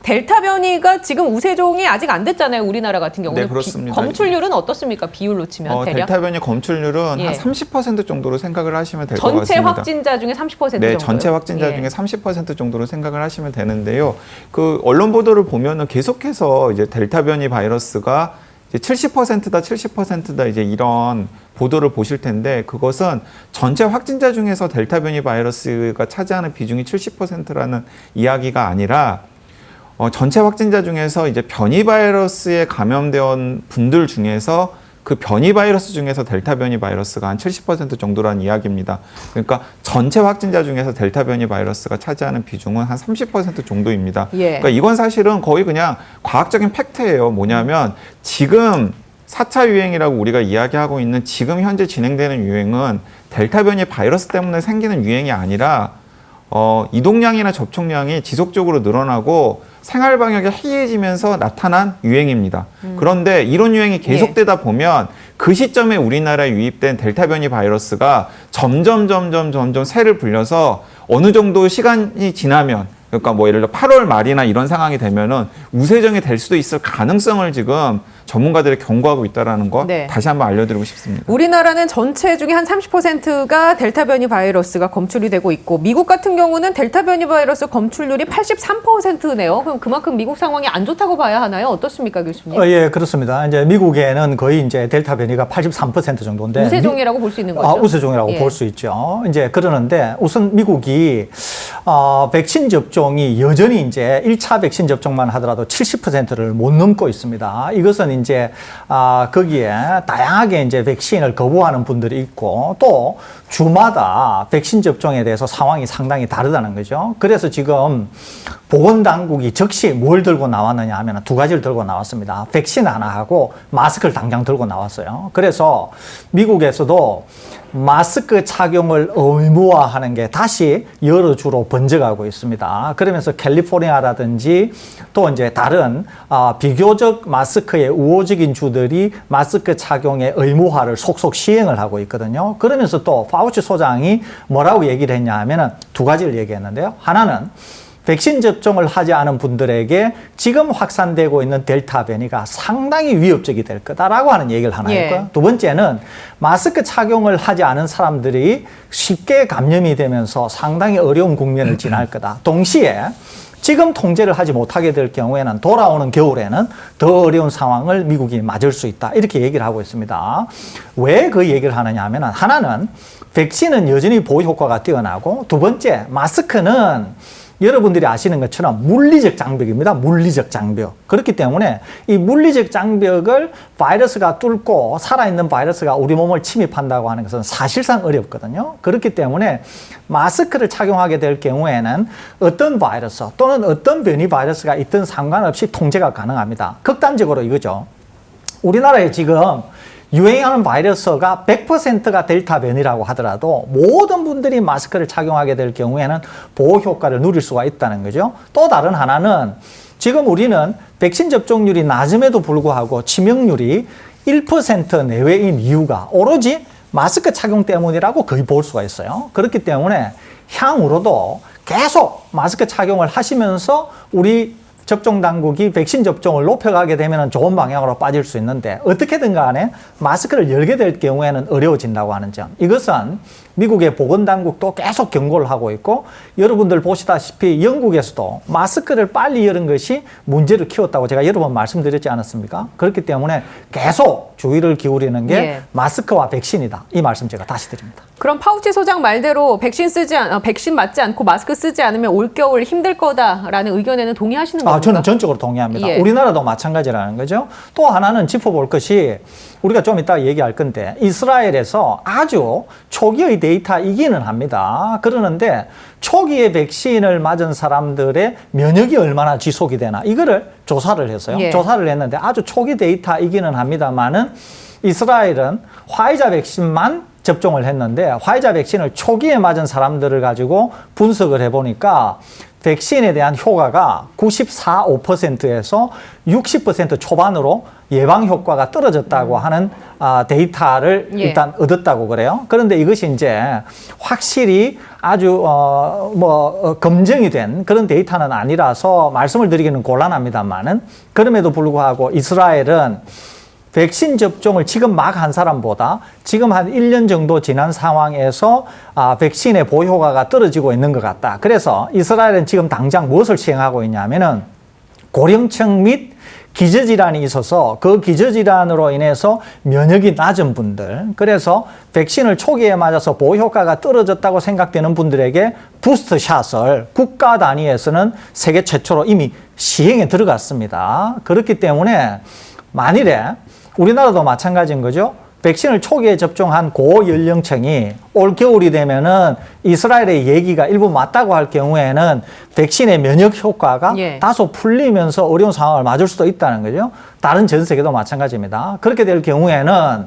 델타 변이가 지금 우세종이 아직 안 됐잖아요. 우리나라 같은 경우는. 네, 그렇습니다. 검출률은 어떻습니까? 비율로 치면 대략? 델타 변이 검출률은 예. 한 30% 정도로 생각을 하시면 될 것 같습니다. 전체 확진자 중에 30% 정도. 네, 전체 확진자 중에 30% 정도로 생각을 하시면 되는데요. 그 언론 보도를 보면은 계속해서 이제 델타 변이 바이러스가 이제 70%다, 70%다 이제 이런 보도를 보실 텐데 그것은 전체 확진자 중에서 델타 변이 바이러스가 차지하는 비중이 70%라는 이야기가 아니라 전체 확진자 중에서 이제 변이 바이러스에 감염된 분들 중에서 그 변이 바이러스 중에서 델타 변이 바이러스가 한 70% 정도라는 이야기입니다. 그러니까 전체 확진자 중에서 델타 변이 바이러스가 차지하는 비중은 한 30% 정도입니다. 예. 그러니까 이건 사실은 거의 그냥 과학적인 팩트예요. 뭐냐면 지금 4차 유행이라고 우리가 이야기하고 있는 지금 현재 진행되는 유행은 델타 변이 바이러스 때문에 생기는 유행이 아니라 이동량이나 접촉량이 지속적으로 늘어나고 생활 방역이 해이해지면서 나타난 유행입니다. 그런데 이런 유행이 계속되다 보면 그 시점에 우리나라에 유입된 델타 변이 바이러스가 점점 새를 불려서 어느 정도 시간이 지나면 그러니까 뭐 예를 들어 8월 말이나 이런 상황이 되면은 우세종이 될 수도 있을 가능성을 지금 전문가들이 경고하고 있다는 거 다시 한번 알려드리고 싶습니다. 우리나라는 전체 중에 한 30%가 델타 변이 바이러스가 검출이 되고 있고 미국 같은 경우는 델타 변이 바이러스 검출률이 83%네요. 그럼 그만큼 미국 상황이 안 좋다고 봐야 하나요? 어떻습니까, 교수님? 예, 그렇습니다. 이제 미국에는 거의 이제 델타 변이가 83% 정도인데 우세종이라고 볼 수 있는 거죠? 우세종이라고 볼 수 있죠. 이제 그러는데 우선 미국이 백신 접종이 여전히 이제 1차 백신 접종만 하더라도 70%를 못 넘고 있습니다. 이것은 이제 거기에 다양하게 이제 백신을 거부하는 분들이 있고 또 주마다 백신 접종에 대해서 상황이 상당히 다르다는 거죠. 그래서 지금 보건당국이 즉시 뭘 들고 나왔느냐 하면 두 가지를 들고 나왔습니다. 백신 하나하고 마스크를 당장 들고 나왔어요. 그래서 미국에서도 마스크 착용을 의무화하는 게 다시 여러 주로 번져가고 있습니다. 그러면서 캘리포니아라든지 또 이제 다른 비교적 마스크에 우호적인 주들이 마스크 착용의 의무화를 속속 시행을 하고 있거든요. 그러면서 또 파우치 소장이 뭐라고 얘기를 했냐 하면은 두 가지를 얘기했는데요. 하나는 백신 접종을 하지 않은 분들에게 지금 확산되고 있는 델타 변이가 상당히 위협적이 될 거다라고 하는 얘기를 하나 했고요. 두 번째는 마스크 착용을 하지 않은 사람들이 쉽게 감염이 되면서 상당히 어려운 국면을 지날 거다. 동시에 지금 통제를 하지 못하게 될 경우에는 돌아오는 겨울에는 더 어려운 상황을 미국이 맞을 수 있다. 이렇게 얘기를 하고 있습니다. 왜 그 얘기를 하느냐 하면 하나는 백신은 여전히 보호 효과가 뛰어나고 두 번째 마스크는 여러분들이 아시는 것처럼 물리적 장벽입니다. 물리적 장벽. 그렇기 때문에 이 물리적 장벽을 바이러스가 뚫고 살아있는 바이러스가 우리 몸을 침입한다고 하는 것은 사실상 어렵거든요. 그렇기 때문에 마스크를 착용하게 될 경우에는 어떤 바이러스 또는 어떤 변이 바이러스가 있든 상관없이 통제가 가능합니다. 극단적으로 이거죠. 우리나라에 지금 유행하는 바이러스가 100%가 델타 변이라고 하더라도 모든 분들이 마스크를 착용하게 될 경우에는 보호 효과를 누릴 수가 있다는 거죠. 또 다른 하나는 지금 우리는 백신 접종률이 낮음에도 불구하고 치명률이 1% 내외인 이유가 오로지 마스크 착용 때문이라고 거의 볼 수가 있어요. 그렇기 때문에 향후로도 계속 마스크 착용을 하시면서 우리 접종 당국이 백신 접종을 높여가게 되면 좋은 방향으로 빠질 수 있는데 어떻게든 간에 마스크를 열게 될 경우에는 어려워진다고 하는 점. 이것은 미국의 보건당국도 계속 경고를 하고 있고 여러분들 보시다시피 영국에서도 마스크를 빨리 여는 것이 문제를 키웠다고 제가 여러 번 말씀드렸지 않았습니까? 그렇기 때문에 계속 주의를 기울이는 게 마스크와 백신이다. 이 말씀 제가 다시 드립니다. 그럼 파우치 소장 말대로 백신 맞지 않고 마스크 쓰지 않으면 올겨울 힘들 거다라는 의견에는 동의하시는 겁니까? 저는 전적으로 동의합니다. 우리나라도 마찬가지라는 거죠. 또 하나는 짚어볼 것이 우리가 좀 이따 얘기할 건데 이스라엘에서 아주 초기의 데이터이기는 합니다. 그러는데 초기에 백신을 맞은 사람들의 면역이 얼마나 지속이 되나 이거를 조사를 했어요. 조사를 했는데 아주 초기 데이터이기는 합니다만은 이스라엘은 화이자 백신만 접종을 했는데 화이자 백신을 초기에 맞은 사람들을 가지고 분석을 해보니까 백신에 대한 효과가 94.5%에서 60% 초반으로 예방 효과가 떨어졌다고 하는 데이터를 예. 일단 얻었다고 그래요. 그런데 이것이 이제 확실히 아주 검증이 된 그런 데이터는 아니라서 말씀을 드리기는 곤란합니다만은, 그럼에도 불구하고 이스라엘은 백신 접종을 지금 막 한 사람보다 지금 한 1년 정도 지난 상황에서 백신의 보효과가 떨어지고 있는 것 같다. 그래서 이스라엘은 지금 당장 무엇을 시행하고 있냐면은 고령층 및 기저질환이 있어서 그 기저질환으로 인해서 면역이 낮은 분들, 그래서 백신을 초기에 맞아서 보호효과가 떨어졌다고 생각되는 분들에게 부스트 샷을 국가 단위에서는 세계 최초로 이미 시행에 들어갔습니다. 그렇기 때문에 만일에 우리나라도 마찬가지인 거죠. 백신을 초기에 접종한 고연령층이 올 겨울이 되면은 이스라엘의 얘기가 일부 맞다고 할 경우에는 백신의 면역 효과가 예. 다소 풀리면서 어려운 상황을 맞을 수도 있다는 거죠. 다른 전 세계도 마찬가지입니다. 그렇게 될 경우에는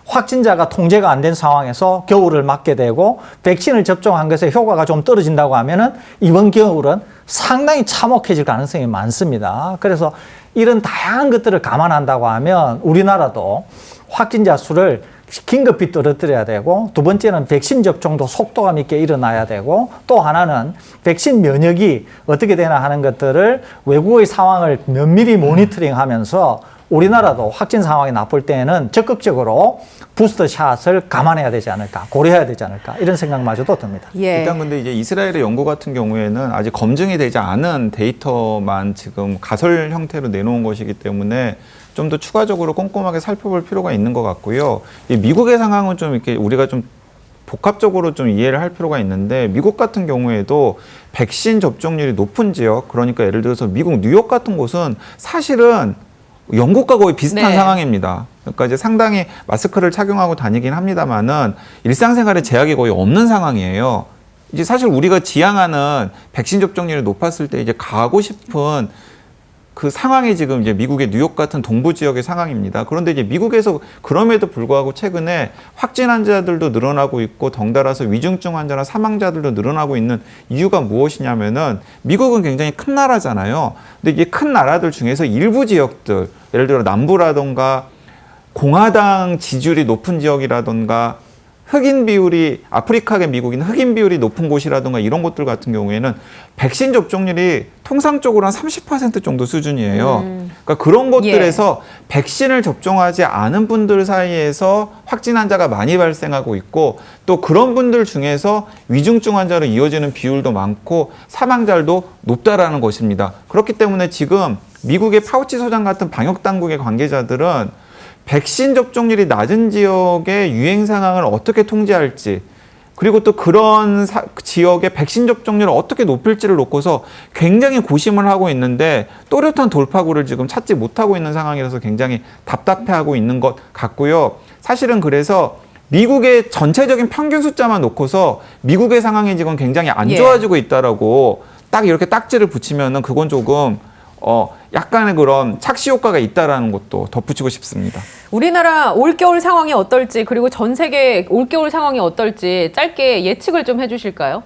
확진자가 통제가 안 된 상황에서 겨울을 맞게 되고 백신을 접종한 것에 효과가 좀 떨어진다고 하면은 이번 겨울은 상당히 참혹해질 가능성이 많습니다. 그래서 이런 다양한 것들을 감안한다고 하면 우리나라도 확진자 수를 긴급히 떨어뜨려야 되고, 두 번째는 백신 접종도 속도감 있게 일어나야 되고, 또 하나는 백신 면역이 어떻게 되나 하는 것들을 외국의 상황을 면밀히 모니터링하면서 우리나라도 확진 상황이 나쁠 때에는 적극적으로 부스터 샷을 감안해야 되지 않을까, 고려해야 되지 않을까, 이런 생각마저도 듭니다. 예. 일단 근데 이제 이스라엘의 연구 같은 경우에는 아직 검증이 되지 않은 데이터만 지금 가설 형태로 내놓은 것이기 때문에 좀 더 추가적으로 꼼꼼하게 살펴볼 필요가 있는 것 같고요. 이 미국의 상황은 좀 이렇게 우리가 좀 복합적으로 좀 이해를 할 필요가 있는데, 미국 같은 경우에도 백신 접종률이 높은 지역, 그러니까 예를 들어서 미국 뉴욕 같은 곳은 사실은 영국과 거의 비슷한 네. 상황입니다. 그러니까 이제 상당히 마스크를 착용하고 다니긴 합니다만은 일상생활에 제약이 거의 없는 상황이에요. 이제 사실 우리가 지향하는 백신 접종률이 높았을 때 이제 가고 싶은 그 상황이 지금 이제 미국의 뉴욕 같은 동부 지역의 상황입니다. 그런데 이제 미국에서 그럼에도 불구하고 최근에 확진 환자들도 늘어나고 있고, 덩달아서 위중증 환자나 사망자들도 늘어나고 있는 이유가 무엇이냐면은 미국은 굉장히 큰 나라잖아요. 근데 이게 큰 나라들 중에서 일부 지역들, 예를 들어 남부라던가 공화당 지지율이 높은 지역이라던가 흑인 비율이, 아프리카계 미국인 흑인 비율이 높은 곳이라든가 이런 곳들 같은 경우에는 백신 접종률이 통상적으로 한 30% 정도 수준이에요. 그러니까 그런 곳들에서 백신을 접종하지 않은 분들 사이에서 확진 환자가 많이 발생하고 있고, 또 그런 분들 중에서 위중증 환자로 이어지는 비율도 많고 사망자도 높다라는 것입니다. 그렇기 때문에 지금 미국의 파우치 소장 같은 방역 당국의 관계자들은 백신 접종률이 낮은 지역의 유행 상황을 어떻게 통제할지, 그리고 또 그런 지역의 백신 접종률을 어떻게 높일지를 놓고서 굉장히 고심을 하고 있는데 또렷한 돌파구를 지금 찾지 못하고 있는 상황이라서 굉장히 답답해하고 있는 것 같고요. 사실은 그래서 미국의 전체적인 평균 숫자만 놓고서 미국의 상황이 지금 굉장히 안 좋아지고 있다라고 딱 이렇게 딱지를 붙이면은 그건 조금 약간의 그런 착시 효과가 있다라는 것도 덧붙이고 싶습니다. 우리나라 올겨울 상황이 어떨지, 그리고 전 세계 올겨울 상황이 어떨지 짧게 예측을 좀 해주실까요?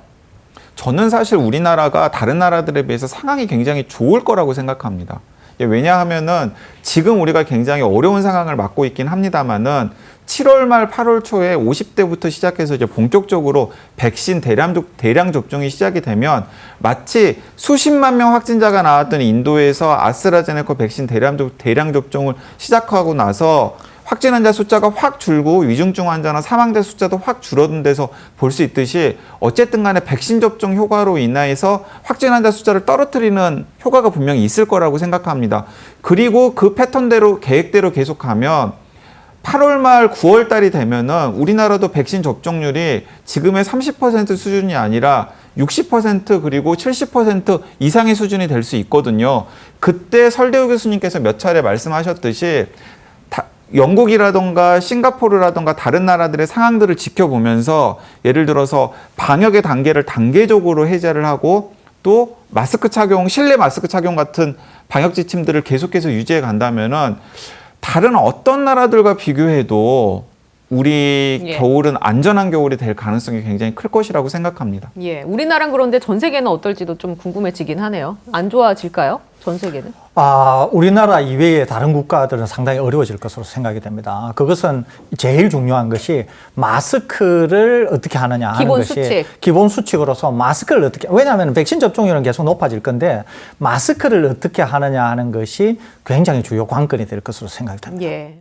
저는 사실 우리나라가 다른 나라들에 비해서 상황이 굉장히 좋을 거라고 생각합니다. 왜냐하면은 지금 우리가 굉장히 어려운 상황을 맞고 있긴 합니다만은 7월 말 8월 초에 50대부터 시작해서 이제 본격적으로 백신 대량 접종이 시작이 되면 마치 수십만 명 확진자가 나왔던 인도에서 아스트라제네카 백신 대량 접종을 시작하고 나서 확진 환자 숫자가 확 줄고 위중증 환자나 사망자 숫자도 확 줄어든 데서 볼 수 있듯이 어쨌든 간에 백신 접종 효과로 인해서 확진 환자 숫자를 떨어뜨리는 효과가 분명히 있을 거라고 생각합니다. 그리고 그 패턴대로 계획대로 계속하면 8월 말 9월 달이 되면은 우리나라도 백신 접종률이 지금의 30% 수준이 아니라 60% 그리고 70% 이상의 수준이 될 수 있거든요. 그때 설대우 교수님께서 몇 차례 말씀하셨듯이 영국이라던가 싱가포르라던가 다른 나라들의 상황들을 지켜보면서 예를 들어서 방역의 단계를 단계적으로 해제를 하고 또 마스크 착용, 실내 마스크 착용 같은 방역 지침들을 계속해서 유지해 간다면은 다른 어떤 나라들과 비교해도 우리 예. 겨울은 안전한 겨울이 될 가능성이 굉장히 클 것이라고 생각합니다. 예, 우리나라는 그런데 전 세계는 어떨지도 좀 궁금해지긴 하네요. 안 좋아질까요? 전 세계는? 우리나라 이외의 다른 국가들은 상당히 어려워질 것으로 생각이 됩니다. 그것은 제일 중요한 것이 마스크를 어떻게 하느냐 하는 기본 것이 수칙. 기본 수칙으로서 마스크를 어떻게, 왜냐하면 백신 접종률은 계속 높아질 건데 마스크를 어떻게 하느냐 하는 것이 굉장히 주요 관건이 될 것으로 생각이 됩니다. 예.